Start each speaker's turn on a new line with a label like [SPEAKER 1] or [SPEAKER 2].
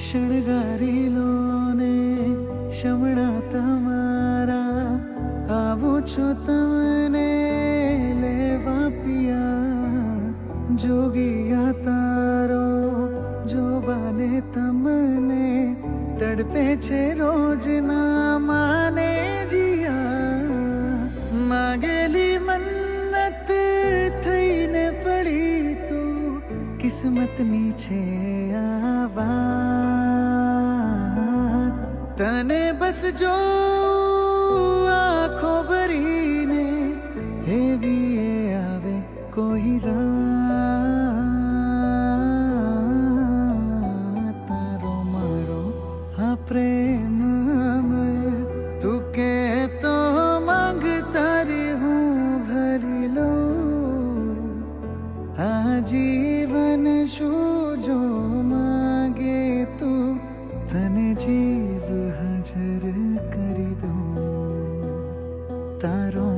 [SPEAKER 1] શણગારી લો ને શમણા તમારા, આવું છું તમને લેવા પિયા. જોગિયા તારો જોવાને તમને તડપે છે રોજના માને જીયા. માગેલી મન્નત થઈને પડી તું, કિસ્મતની છે આ વાત. તને બસ જો આંખો ભરીને એવી એ આવે કોઈ રાત. તારો મારો આ પ્રેમ અમર, તું કે તો માંગ તારી હું ભરી લઉં. આ જીવન શું જો માગે તું, તને જીવ હાજર કરી દઉં. તારો